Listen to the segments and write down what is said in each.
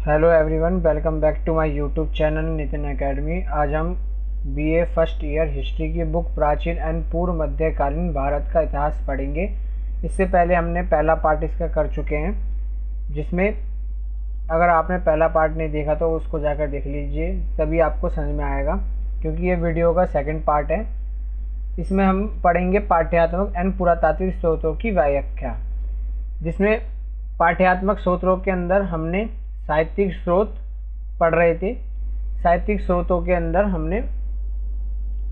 Hello everyone, welcome back to my YouTube channel Nitin academy. आज हम BA first year history की book प्राचीन and पूर्व मध्यकालीन भारत का इतिहास पढ़ेंगे। इससे पहले हमने पहला पार्ट इसका कर चुके हैं, जिसमें अगर आपने पहला पार्ट नहीं देखा तो उसको जाकर देख लीजिए, तभी आपको समझ में आएगा, क्योंकि ये वीडियो का सेकंड पार्ट है। इसमें हम पढ़ेंगे पाठ्यात्मक एंड पुरातात्विक स्रोतों की व्याख्या, जिसमें पाठ्यात्मक स्रोतों के अंदर हमने साहित्यिक स्रोत पढ़ रहे थे। साहित्यिक स्रोतों के अंदर हमने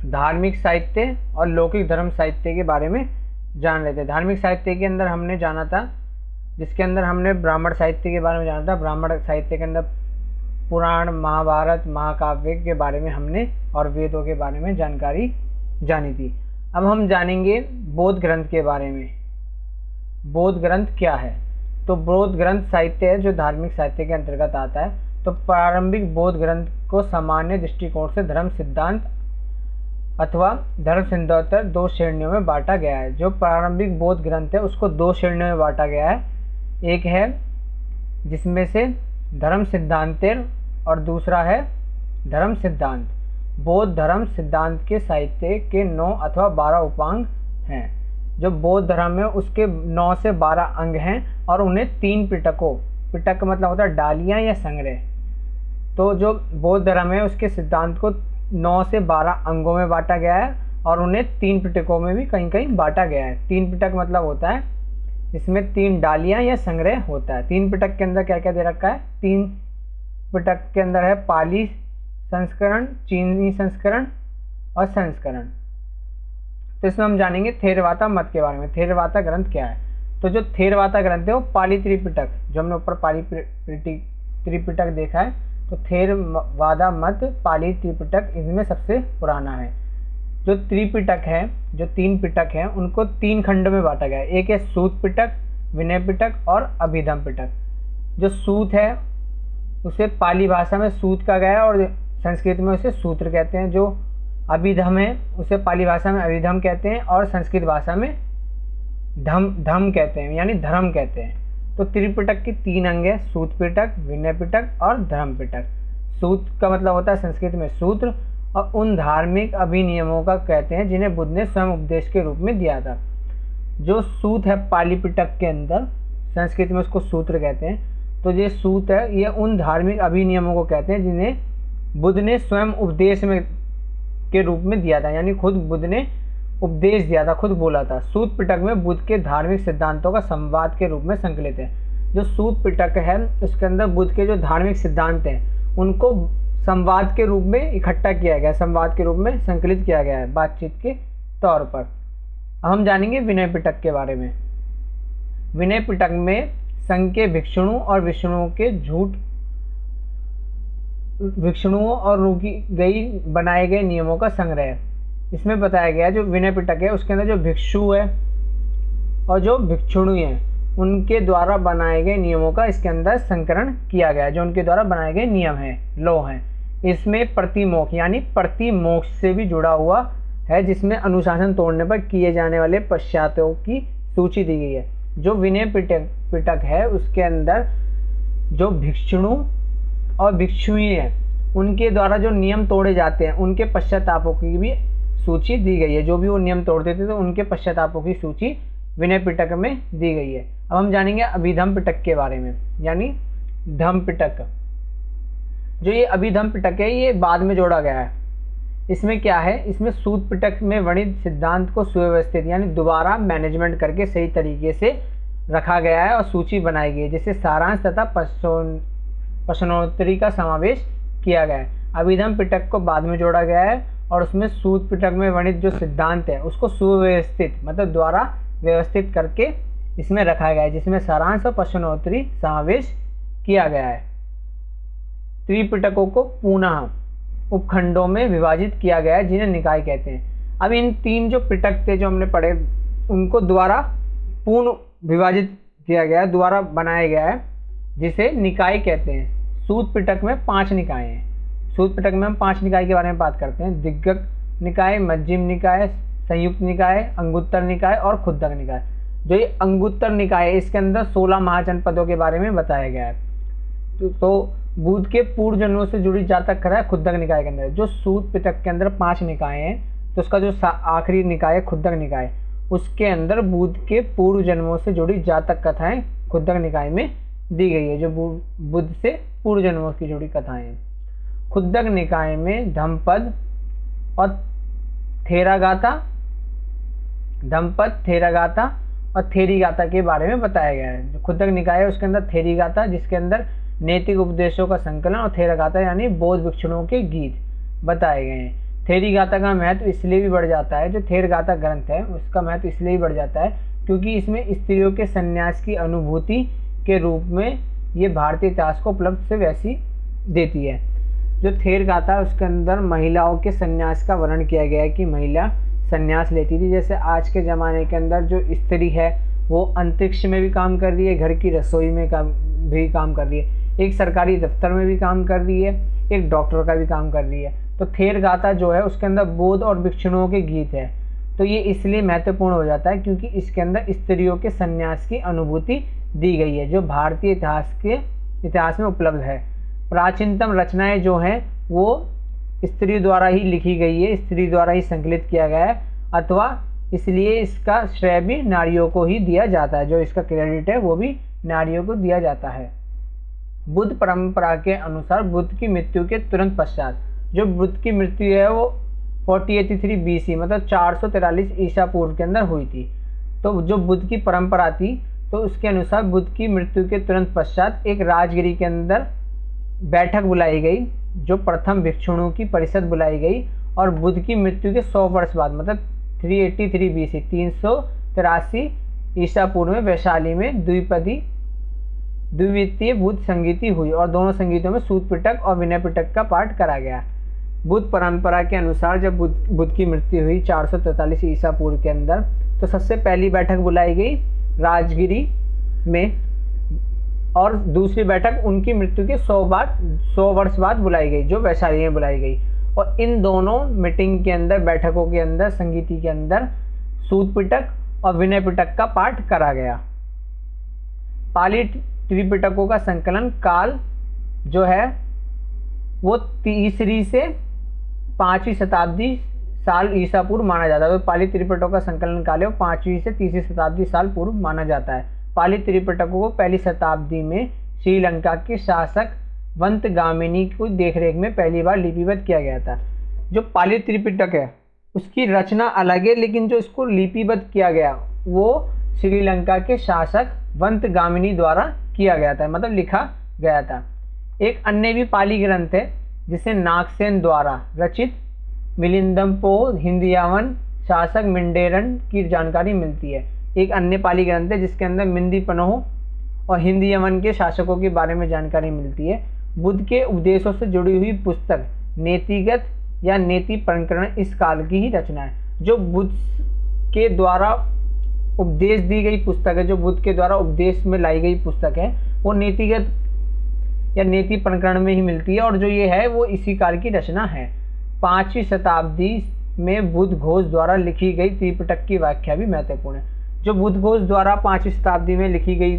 धार्मिक साहित्य और लौकिक धर्म साहित्य के बारे में जान रहे थे। धार्मिक साहित्य के अंदर हमने जाना था, जिसके अंदर हमने ब्राह्मण साहित्य के बारे में जाना था। ब्राह्मण साहित्य के अंदर पुराण, महाभारत, महाकाव्य के बारे में हमने और वेदों के बारे में जानकारी जानी थी। अब हम जानेंगे बौद्ध ग्रंथ के बारे में। बौद्ध ग्रंथ क्या है? तो बौद्ध ग्रंथ साहित्य है जो धार्मिक साहित्य के अंतर्गत आता है। तो प्रारंभिक बौद्ध ग्रंथ को सामान्य दृष्टिकोण से धर्म सिद्धांत अथवा धर्म सिद्धांतर दो श्रेणियों में बांटा गया है। जो प्रारंभिक बौद्ध ग्रंथ है उसको दो श्रेणियों में बांटा गया है। एक है जिसमें से धर्म सिद्धांतर और दूसरा है धर्म सिद्धांत। बौद्ध धर्म सिद्धांत के साहित्य के 9 अथवा 12 उपांग हैं। जो बौद्ध धर्म है उसके 9 से 12 अंग हैं और उन्हें 3 पिटकों, पिटक मतलब होता है डालियाँ या संग्रह। तो जो बौद्ध धर्म है उसके सिद्धांत को 9 से 12 अंगों में बांटा गया है और उन्हें 3 पिटकों में भी कहीं कहीं बांटा गया है। 3 पिटक मतलब होता है इसमें 3 डालियाँ या संग्रह होता है। 3 पिटक के अंदर क्या क्या दे रखा है? 3 पिटक के अंदर है पाली संस्करण, चीनी संस्करण और संस्करण। तो इसमें हम जानेंगे थेरवादा मत के बारे में। थेरवादा ग्रंथ क्या है? तो जो थेरवादा ग्रंथ है वो पाली त्रिपिटक, जो हमने ऊपर पाली त्रिपिटक देखा है, तो थेरवादा मत पाली त्रिपिटक इनमें सबसे पुराना है। जो त्रिपिटक है, जो 3 पिटक हैं, उनको 3 खंडों में बांटा गया है। एक है सूत पिटक, विनय पिटक और अभिधम पिटक। जो सूत है उसे पाली भाषा में सूत कहा गया है और संस्कृत में उसे सूत्र कहते हैं। जो अभिधम है उसे पाली भाषा में अभिधम कहते हैं और संस्कृत भाषा में धम कहते हैं, यानी धर्म कहते हैं। तो त्रिपिटक के 3 अंग है, सूत पिटक, विनय पिटक और धर्म पिटक। सूत का मतलब होता है संस्कृत में सूत्र, और उन धार्मिक अभिनियमों का कहते हैं जिन्हें बुद्ध ने स्वयं उपदेश के रूप में दिया था। जो सूत है पाली पिटक के अंदर, संस्कृत में उसको सूत्र कहते हैं। तो ये सूत है, ये उन धार्मिक अभिनियमों को कहते हैं जिन्हें बुद्ध ने स्वयं उपदेश में के रूप में दिया था, यानी खुद बुद्ध ने उपदेश दिया था, खुद बोला था। सूत पिटक में बुद्ध के धार्मिक सिद्धांतों का संवाद के रूप में संकलित है। जो सूत पिटक है उसके अंदर बुद्ध के जो धार्मिक सिद्धांत हैं उनको संवाद के रूप में इकट्ठा किया गया, संवाद के रूप में संकलित किया गया है बातचीत के तौर पर। हम जानेंगे विनय पिटक के बारे में। विनय पिटक में संघ के भिक्षुओं और विष्णुओं के झूठ, भिक्षुओं और रोकी गई बनाए गए नियमों का संग्रह है। इसमें बताया गया जो विनय पिटक है उसके अंदर जो भिक्षु है और जो भिक्षुणी है उनके द्वारा बनाए गए नियमों का इसके अंदर संकलन किया गया है। जो उनके द्वारा बनाए गए नियम हैं, लॉ हैं। इसमें प्रतिमोक्ष यानी प्रतिमोक्ष से भी जुड़ा हुआ है, जिसमें अनुशासन तोड़ने पर किए जाने वाले पश्चातों की सूची दी गई है। जो विनय पिटक है उसके अंदर जो भिक्षुणु और भिक्षुणी है उनके द्वारा जो नियम तोड़े जाते हैं उनके पश्चातापों की भी सूची दी गई है। जो भी वो नियम तोड़ते थे तो उनके पश्चातापों की सूची विनय पिटक में दी गई है। अब हम जानेंगे अभिधम पिटक के बारे में, यानी धम पिटक। जो ये अभिधम पिटक है ये बाद में जोड़ा गया है। इसमें क्या है? इसमें सूत पिटक में वर्णित सिद्धांत को सुव्यवस्थित यानी दोबारा मैनेजमेंट करके सही तरीके से रखा गया है और सूची बनाई गई है, जिससे सारांश तथा प्रश्नोत्तरी का समावेश किया गया है। अभिधम पिटक को बाद में जोड़ा गया है और उसमें सूत पिटक में वर्णित जो सिद्धांत है उसको सुव्यवस्थित मतलब द्वारा व्यवस्थित करके इसमें रखा गया है, जिसमें सारांश और प्रश्नोत्तरी समावेश किया गया है। त्रिपिटकों को पुनः उपखंडों में विभाजित किया गया है, जिन्हें निकाय कहते हैं। अब इन 3 जो पिटक थे जो हमने पढ़े उनको द्वारा पूर्ण विभाजित किया गया है, द्वारा बनाया गया है, जिसे निकाय कहते हैं। सूत पिटक में 5 निकाय हैं। सूत पिटक में हम 5 निकाय के बारे में बात करते हैं। दिग्गज निकाय, मध्यम निकाय, संयुक्त निकाय, अंगुत्तर निकाय और खुद्दक निकाय। जो ये अंगुत्तर निकाय है इसके अंदर 16 महाजनपदों के बारे में बताया गया है। तो बुद्ध के पूर्व जन्मों से जुड़ी जातक कथा है खुद्दक निकाय के अंदर। जो सूत पिटक के अंदर 5 निकाय हैं, तो उसका जो आखिरी निकाय है खुद्दक निकाय, उसके अंदर बुद्ध के पूर्व जन्मों से जुड़ी जातक कथाएं खुद्दक निकाय में दी गई है। जो बुद्ध से पूर्व जन्मों की जुड़ी कथाएं हैं। खुद्दक निकाय में धम्मपद और थेरागाथा और थेरीगाथा के बारे में बताया गया है। जो खुद्दक निकाय है उसके अंदर थेरीगाथा, जिसके अंदर नैतिक उपदेशों का संकलन, और थेरागाथा यानी बौद्ध भिक्षुओं के गीत बताए गए हैं। थेरीगाथा का महत्व इसलिए भी बढ़ जाता है, जो थेरगाथा ग्रंथ है उसका महत्व इसलिए भी बढ़ जाता है क्योंकि इसमें स्त्रियों के संन्यास की अनुभूति के रूप में ये भारतीय इतिहास को उपलब्ध से वैसी देती है। जो थेरगाथा है उसके अंदर महिलाओं के संन्यास का वर्णन किया गया है कि महिला संन्यास लेती थी। जैसे आज के ज़माने के अंदर जो स्त्री है वो अंतरिक्ष में भी काम कर रही है, घर की रसोई में भी काम कर रही है, एक सरकारी दफ्तर में भी काम कर रही है, एक डॉक्टर का भी काम कर रही है। तो थेरगाथा जो है उसके अंदर बौद्ध और भिक्षुओं के गीत है। तो ये इसलिए महत्वपूर्ण हो जाता है क्योंकि इसके अंदर स्त्रियों के संन्यास की अनुभूति दी गई है, जो भारतीय इतिहास में उपलब्ध है। प्राचीनतम रचनाएं जो हैं वो स्त्री द्वारा ही लिखी गई है, स्त्री द्वारा ही संकलित किया गया है, अथवा इसलिए इसका श्रेय भी नारियों को ही दिया जाता है। जो इसका क्रेडिट है वो भी नारियों को दिया जाता है। बुद्ध परंपरा के अनुसार बुद्ध की मृत्यु के तुरंत पश्चात, जो बुद्ध की मृत्यु है वो 4083 BC मतलब 443 ईसा पूर्व के अंदर हुई थी। तो जो बुद्ध की परंपरा थी तो उसके अनुसार बुद्ध की मृत्यु के तुरंत पश्चात एक राजगिरी के अंदर बैठक बुलाई गई, जो प्रथम भिक्षुओं की परिषद बुलाई गई, और बुद्ध की मृत्यु के 100 वर्ष बाद मतलब 383 BC 383 ईसा पूर्व में वैशाली में द्वितीय बुद्ध संगीति हुई, और दोनों संगीतों में सूत पिटक और विनय पिटक का पाठ करा गया। बुद्ध परंपरा के अनुसार जब बुद्ध की मृत्यु हुई 443 ईसा पूर्व के अंदर, तो सबसे पहली बैठक बुलाई गई राजगिरी में, और दूसरी बैठक उनकी मृत्यु के 100 वर्ष बाद बुलाई गई, जो वैशाली में बुलाई गई। और इन दोनों मीटिंग के अंदर, बैठकों के अंदर, संगीति के अंदर सूत पिटक और विनय पिटक का पाठ करा गया। पाली त्रिपिटकों का संकलन काल जो है वो 3री से 5वीं शताब्दी साल ईसा पूर्व माना जाता है। तो पाली त्रिपिटकों का संकलन काल है 5वीं से 3री शताब्दी साल पूर्व माना जाता है। पाली त्रिपिटकों को पहली शताब्दी में श्रीलंका के शासक वंतगामिनी की देखरेख में पहली बार लिपिबद्ध किया गया था। जो पाली त्रिपिटक है उसकी रचना अलग है, लेकिन जो इसको लिपिबद्ध किया गया वो श्रीलंका के शासक वंतगामिनी द्वारा किया गया था, मतलब लिखा गया था। एक अन्य भी पाली ग्रंथ है जिसे नागसेन द्वारा रचित मिलिंदमपो हिंदियावन शासक मिंडेरन की जानकारी मिलती है। एक अन्य पाली ग्रंथ है जिसके अंदर मिंदी पनोह और हिंदियवन के शासकों के बारे में जानकारी मिलती है। बुद्ध के उपदेशों से जुड़ी हुई पुस्तक नीतिगत या नीति प्रकरण इस काल की ही रचना है। जो बुद्ध के द्वारा उपदेश दी गई पुस्तक है, जो बुद्ध के द्वारा उपदेश में लाई गई पुस्तक है, वो नीतिगत या नीति प्रकरण में ही मिलती है, और जो ये है वो इसी काल की रचना है। 5वीं शताब्दी में बुद्ध घोष द्वारा लिखी गई त्रिपिटक की व्याख्या भी महत्वपूर्ण है। जो बुद्ध घोष द्वारा 5वीं शताब्दी में लिखी गई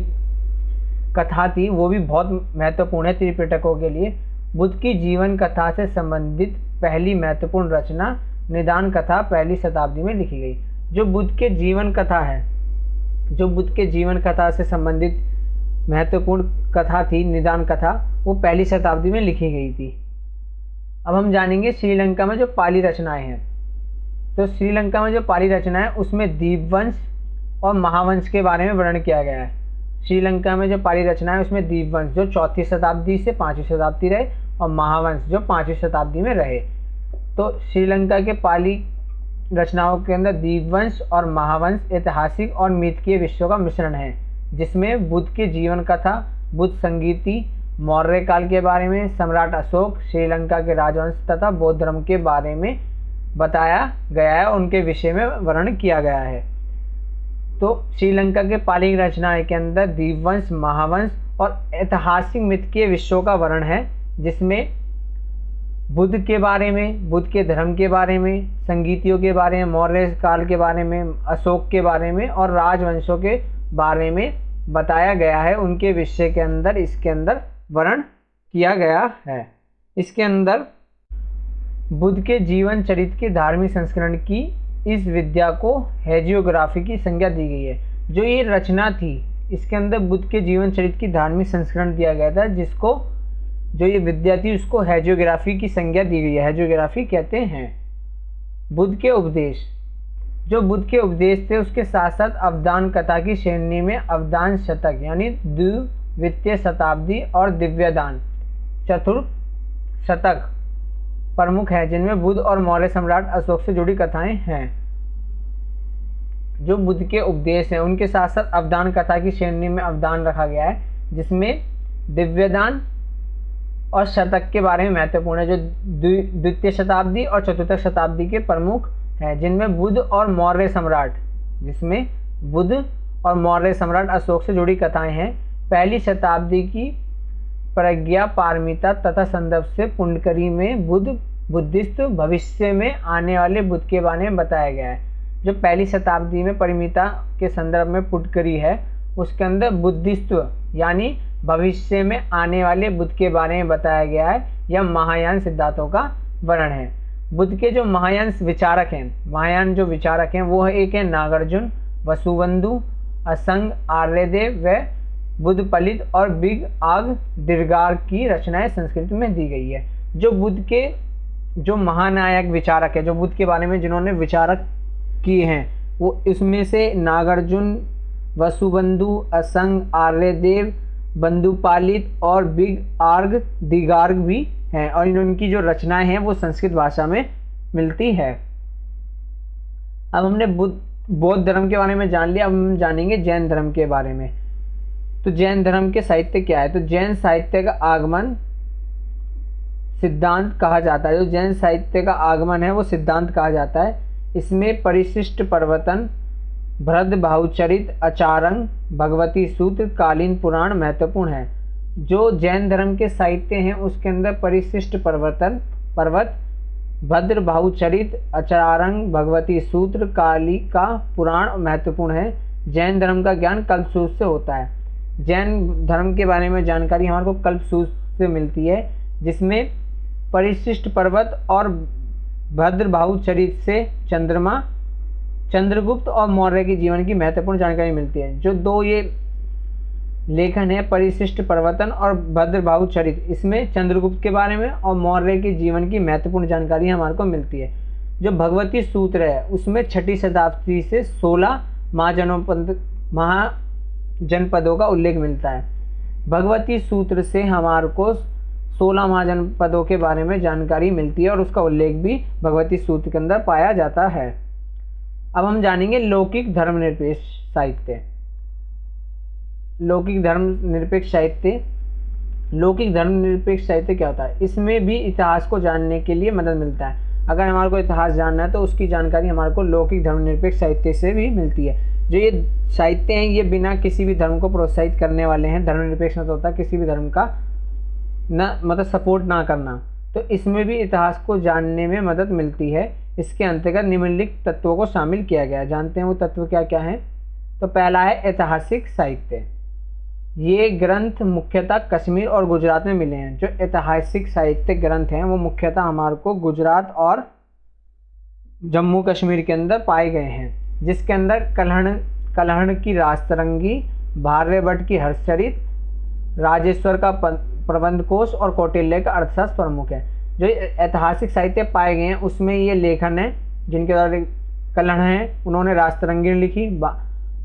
कथा थी वो भी बहुत महत्वपूर्ण है त्रिपिटकों के लिए। बुद्ध की जीवन कथा से संबंधित पहली महत्वपूर्ण रचना निदान कथा 1ली शताब्दी में लिखी गई। जो बुद्ध के जीवन कथा है, जो बुद्ध के जीवन कथा से संबंधित महत्वपूर्ण कथा थी निदान कथा, वो 1ली शताब्दी में लिखी गई थी। अब हम जानेंगे श्रीलंका में जो पाली रचनाएं हैं। तो श्रीलंका में जो पाली रचना है उसमें दीपवंश और महावंश के बारे में वर्णन किया गया है। श्रीलंका में जो पाली रचना है उसमें दीपवंश जो 4वीं शताब्दी से 5वीं शताब्दी रहे, और महावंश जो 5वीं शताब्दी में रहे। तो श्रीलंका के पाली रचनाओं के अंदर दीपवंश और महावंश ऐतिहासिक और मिथकीय विषयों का मिश्रण है, जिसमें बुद्ध के जीवन कथा, बुद्ध संगीति, मौर्य काल के बारे में, सम्राट अशोक, श्रीलंका के राजवंश तथा बौद्ध धर्म के बारे में बताया गया है, उनके विषय में वर्णन किया गया है। तो श्रीलंका के पाली रचनाएं के अंदर दीपवंश, महावंश और ऐतिहासिक मिथकीय विषयों का वर्णन है, जिसमें बुद्ध के बारे में, बुद्ध के धर्म के बारे में, संगीतियों के बारे में, मौर्य काल के बारे में, अशोक के बारे में और राजवंशों के बारे में बताया गया है। उनके विषय के अंदर इसके अंदर वर्णन किया गया है। इसके अंदर बुद्ध के जीवन चरित्र के धार्मिक संस्करण की इस विद्या को हेजियोग्राफी की संज्ञा दी गई है। जो ये रचना थी इसके अंदर बुद्ध के जीवन चरित्र की धार्मिक संस्करण दिया गया था, जिसको जो ये विद्या थी उसको हेजियोग्राफी की संज्ञा दी गई है। हेजियोग्राफी कहते हैं। बुद्ध के उपदेश, जो बुद्ध के उपदेश थे उसके साथ साथ अवदान कथा की श्रेणी में अवदान शतक यानी द्वितीय शताब्दी और दिव्यदान चतुर्थ शतक प्रमुख है, जिनमें बुद्ध और मौर्य सम्राट अशोक से जुड़ी कथाएं हैं। जो बुद्ध के उपदेश हैं उनके साथ साथ अवदान कथा की श्रेणी में अवदान रखा गया है, जिसमें दिव्यदान और शतक के बारे में महत्वपूर्ण है, जो द्वितीय शताब्दी और चतुर्थ शताब्दी के प्रमुख हैं, जिनमें बुद्ध और मौर्य सम्राट अशोक से जुड़ी कथाएं हैं। पहली शताब्दी की प्रज्ञा पारमिता तथा संदर्भ से पुंडकरी में बुद्धिस्ट भविष्य में आने वाले बुद्ध के बारे में बताया गया है। जो पहली शताब्दी में परिमिता के संदर्भ में पुंडकरी है उसके अंदर बुद्धिस्त्व यानी भविष्य में आने वाले बुद्ध के बारे में बताया गया है। यह महायान सिद्धांतों का वर्णन है। बुद्ध के जो महायान विचारक हैं वो एक है नागार्जुन, वसुबंधु, असंग, आर्यदेव व बुद्धपलित और बिग आग दीर्घार्घ की रचनाएं संस्कृत में दी गई है। जो बुद्ध के जो महानायक विचारक है, जो बुद्ध के बारे में जिन्होंने विचारक किए हैं, वो इसमें से नागार्जुन, वसुबंधु, असंग, आर्यदेव, बंधुपालित और बिग आर्घ दीर्घार्घ भी हैं, और इनकी जो रचनाएं हैं वो संस्कृत भाषा में मिलती है। अब हमने बौद्ध धर्म के बारे में जान लिया। अब हम जानेंगे जैन धर्म के बारे में। तो जैन धर्म के साहित्य क्या है? तो जैन साहित्य का आगमन सिद्धांत कहा जाता है। जो जैन साहित्य का आगमन है वो सिद्धांत कहा जाता है। इसमें परिशिष्ट प्रवर्तन, भरत बाहुचरित, आचारंग, भगवती सूत्र, कालीन पुराण महत्वपूर्ण है। जो जैन धर्म के साहित्य हैं उसके अंदर परिशिष्ट पर्वत, भद्र बाहुचरित, आचारंग, भगवती सूत्र, कालिका पुराण महत्वपूर्ण है। जैन धर्म का ज्ञान कल्पसूत्र से होता है। जैन धर्म के बारे में जानकारी हमारे को कल्पसूत्र से मिलती है, जिसमें परिशिष्ट पर्वत और भद्र बाहुचरित से चंद्रगुप्त और मौर्य के जीवन की महत्वपूर्ण जानकारी मिलती है। जो दो ये लेखन है परिशिष्ट पर्वतन और भद्र बाहुचरित, इसमें चंद्रगुप्त के बारे में और मौर्य के जीवन की महत्वपूर्ण जानकारी हमारे को मिलती है। जो भगवती सूत्र है उसमें 6ठी शताब्दी से 16 महाजनपदों का उल्लेख मिलता है। भगवती सूत्र से हमारे को 16 महाजनपदों के बारे में जानकारी मिलती है और उसका उल्लेख भी भगवती सूत्र के अंदर पाया जाता है। अब हम जानेंगे लौकिक धर्मनिरपेक्ष साहित्य। लौकिक धर्मनिरपेक्ष साहित्य क्या होता है? इसमें भी इतिहास को जानने के लिए मदद मिलता है। अगर हमारे को इतिहास जानना है तो उसकी जानकारी हमारे को लौकिक धर्मनिरपेक्ष साहित्य से भी मिलती है। जो ये साहित्य हैं ये बिना किसी भी धर्म को प्रोत्साहित करने वाले हैं। धर्मनिरपेक्ष मतलब होता है किसी भी धर्म का सपोर्ट ना करना। तो इसमें भी इतिहास को जानने में मदद मिलती है। इसके अंतर्गत निम्नलिखित तत्वों को शामिल किया गया है। जानते हैं वो तत्व क्या क्या हैं? तो पहला है ऐतिहासिक साहित्य। ये ग्रंथ मुख्यतः कश्मीर और गुजरात में मिले हैं। जो ऐतिहासिक साहित्य ग्रंथ हैं वो मुख्यतः हमारे को गुजरात और जम्मू कश्मीर के अंदर पाए गए हैं, जिसके अंदर कल्हण की राजतरंगी, भार्यभट्ट की हर्षचरित, राजेश्वर का प्रबंध कोश और कौटिल्य का अर्थशास्त्र प्रमुख है। जो ऐतिहासिक साहित्य पाए गए हैं उसमें ये लेखन है जिनके द्वारा कल्हण है उन्होंने राजतरंगी लिखी,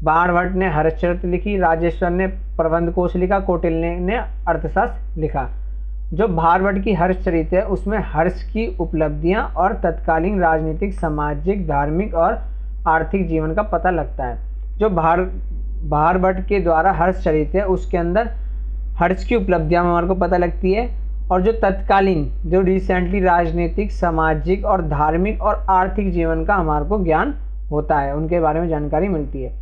भार्यभट्ट ने हर्षचरित लिखी, राजेश्वर ने प्रबंध कोश लिखा, कौटिल्य ने अर्थशास्त्र लिखा। जो भार्यभट्ट की हर्षचरित है उसमें हर्ष की उपलब्धियां और तत्कालीन राजनीतिक, सामाजिक, धार्मिक और आर्थिक जीवन का पता लगता है। जो भार्यभट्ट के द्वारा हर्षचरित है उसके अंदर हर्ष की उपलब्धियां हमारे को पता लगती है, और जो तत्कालीन जो रिसेंटली राजनीतिक, सामाजिक और धार्मिक और आर्थिक जीवन का हमारे को ज्ञान होता है, उनके बारे में जानकारी मिलती है।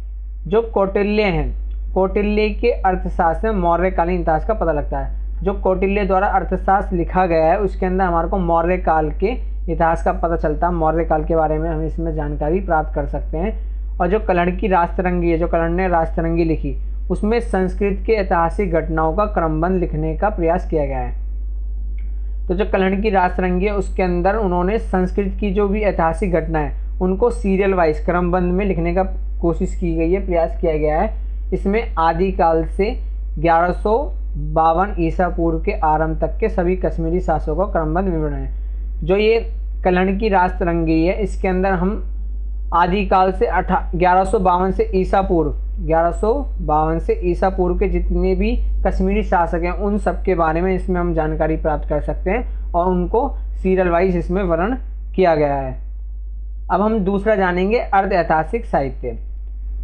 जो कौटिल्य हैं, कौटिल्य के अर्थशास्त्र में मौर्यकालीन इतिहास का पता लगता है। जो कौटिल्य द्वारा अर्थशास्त्र लिखा गया है उसके अंदर हमारे को मौर्य काल के इतिहास का पता चलता है। मौर्य काल के बारे में हम इसमें जानकारी प्राप्त कर सकते हैं। और जो कल्हण की राजतरंगी है, जो कल्हण ने राजतरंगी लिखी, उसमें संस्कृत के ऐतिहासिक घटनाओं का क्रमबंध लिखने का प्रयास किया गया है। तो जो कल्हण की रासरंगी है उसके अंदर उन्होंने संस्कृत की जो भी ऐतिहासिक घटना है उनको सीरियल वाइज क्रमबद्ध में लिखने का कोशिश की गई है, प्रयास किया गया है। इसमें आदिकाल से 1152 ईसा पूर्व के आरंभ तक के सभी कश्मीरी शासकों का क्रमबद्ध विवरण है। जो ये कल्हण की रासरंगी है इसके अंदर हम आदिकाल से 1152 से ईसा पूर्व के जितने भी कश्मीरी शासक हैं उन सब के बारे में इसमें हम जानकारी प्राप्त कर सकते हैं और उनको सीरियल वाइज इसमें वर्णन किया गया है। अब हम दूसरा जानेंगे अर्ध ऐतिहासिक साहित्य।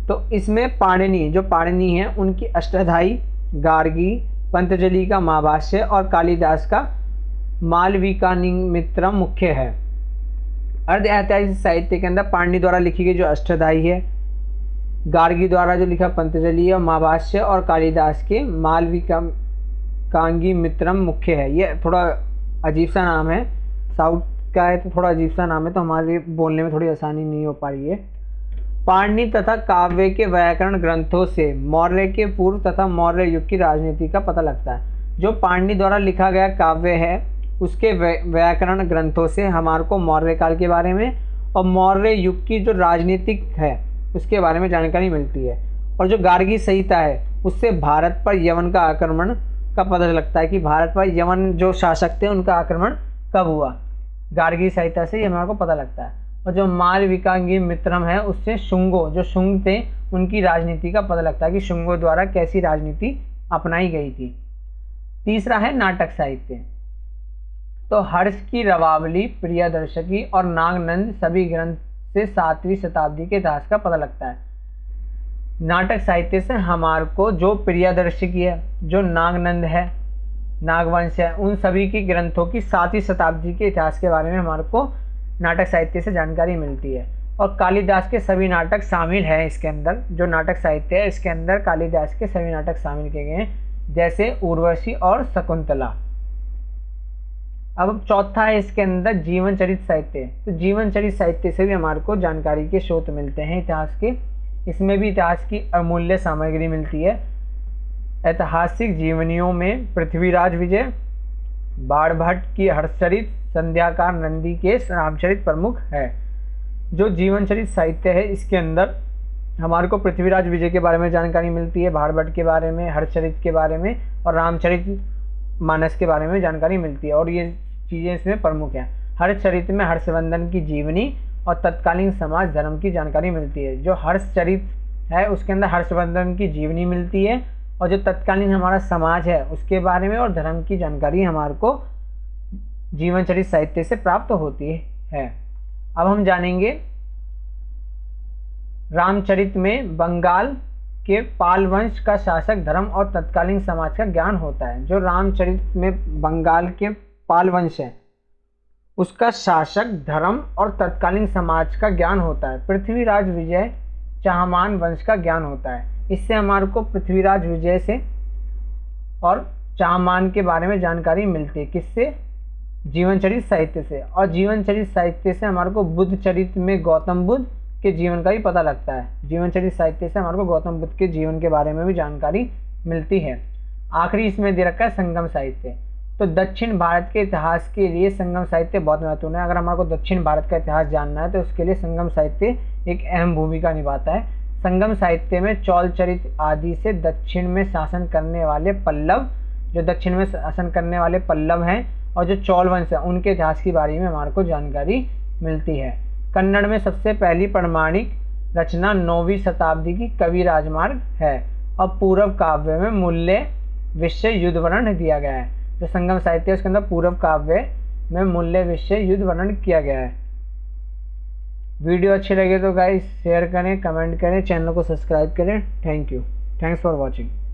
तो इसमें पाणिनि है उनकी अष्टाध्यायी, गार्गी, पंतजलि का महाभाष्य और कालिदास का मालविकाग्निमित्रम मुख्य है। अर्ध ऐतिहासिक साहित्य के अंदर पाणिनि द्वारा लिखी गई जो अष्टाध्यायी है, गार्गी द्वारा जो लिखा पंतजलि है, महाभाष्य और कालिदास के मालविकाग्निमित्रम मुख्य है। ये थोड़ा अजीब सा नाम है, साउथ का है तो थोड़ा अजीब सा नाम है, तो हमारे बोलने में थोड़ी आसानी नहीं हो पा रही है। पाणिनि तथा काव्य के व्याकरण ग्रंथों से मौर्य के पूर्व तथा मौर्य युग की राजनीति का पता लगता है। जो पाणिनि द्वारा लिखा गया काव्य है उसके व्याकरण ग्रंथों से हमारे को मौर्य काल के बारे में और मौर्य युग की जो राजनीतिक है उसके बारे में जानकारी मिलती है। और जो गार्गी संहिता है उससे भारत पर यवन का आक्रमण का पता लगता है कि भारत पर यवन जो शासक थे उनका आक्रमण कब हुआ, गार्गी संहिता से ये हमारे को पता लगता है। और जो मालविकाग्निमित्रम है उससे जो शुंग थे उनकी राजनीति का पता लगता है कि शुंगों द्वारा कैसी राजनीति अपनाई गई थी। तीसरा है नाटक साहित्य। तो हर्ष की रवावली, प्रियदर्शकी और नागनंद सभी ग्रंथ से 7वीं शताब्दी के इतिहास का पता लगता है। नाटक साहित्य से हमारे को जो प्रियदर्शकी है, जो नागनंद है, नागवंश है, उन सभी की ग्रंथों की 7वीं शताब्दी के इतिहास के बारे में हमारे को नाटक साहित्य से जानकारी मिलती है। और कालिदास के सभी नाटक शामिल हैं इसके अंदर। जो नाटक साहित्य है इसके अंदर कालिदास के सभी नाटक शामिल किए गए हैं, जैसे उर्वशी और शकुंतला। अब चौथा है इसके अंदर जीवन चरित साहित्य। तो जीवन चरित साहित्य से भी हमारे को जानकारी के स्रोत मिलते हैं इतिहास के। इसमें भी इतिहास की अमूल्य सामग्री मिलती है। ऐतिहासिक जीवनियों में पृथ्वीराज विजय, बाणभट्ट की हर्षचरित, संध्याकार नंदी के रामचरित प्रमुख है। जो जीवन चरित साहित्य है इसके अंदर हमारे को पृथ्वीराज विजय के बारे में जानकारी मिलती है, बाणभट्ट के बारे में, हर्षचरित के बारे में और रामचरित मानस के बारे में जानकारी मिलती है। और ये चीज़ें इसमें प्रमुख हैं। हर्षचरित में हर्षवर्धन की जीवनी और तत्कालीन समाज धर्म की जानकारी मिलती है। जो हर्षचरित है उसके अंदर हर्षवर्धन की जीवनी मिलती है और जो तत्कालीन हमारा समाज है उसके बारे में और धर्म की जानकारी हमारे को जीवन चरित साहित्य से प्राप्त होती है। अब हम जानेंगे रामचरित में बंगाल के पाल वंश का शासक, धर्म और तत्कालीन समाज का ज्ञान होता है। जो रामचरित में बंगाल के पाल वंश है उसका शासक, धर्म और तत्कालीन समाज का ज्ञान होता है। पृथ्वीराज विजय चाहमान वंश का ज्ञान होता है। इससे हमारे को पृथ्वीराज विजय से और चाहमान के बारे में जानकारी मिलती है। किससे? जीवन चरित साहित्य से। और जीवन चरित साहित्य से हमारे को बुद्ध चरित में गौतम बुद्ध के जीवन का भी पता लगता है। जीवन चरित साहित्य से हमारे को गौतम बुद्ध के जीवन के बारे में भी जानकारी मिलती है। आखिरी इसमें दे रखा है संगम साहित्य। तो दक्षिण भारत के इतिहास के लिए संगम साहित्य बहुत महत्वपूर्ण है। अगर हमारे को दक्षिण भारत का इतिहास जानना है तो उसके लिए संगम साहित्य एक अहम भूमिका निभाता है। संगम साहित्य में चौल चरित आदि से दक्षिण में शासन करने वाले पल्लव, जो दक्षिण में शासन करने वाले पल्लव हैं और जो चौल वंश है उनके इतिहास के बारे में हमारे को जानकारी मिलती है। कन्नड़ में सबसे पहली प्रमाणिक रचना 9वीं शताब्दी की कवि राजमार्ग है और पूर्व काव्य में मूल्य विषय युद्ध वर्णन दिया गया है। जो संगम साहित्य है उसके अंदर पूर्व काव्य में मूल्य विषय युद्ध वर्णन किया गया है। वीडियो अच्छी लगे तो गाइस शेयर करें, कमेंट करें, चैनल को सब्सक्राइब करें। Thank you, thanks for watching.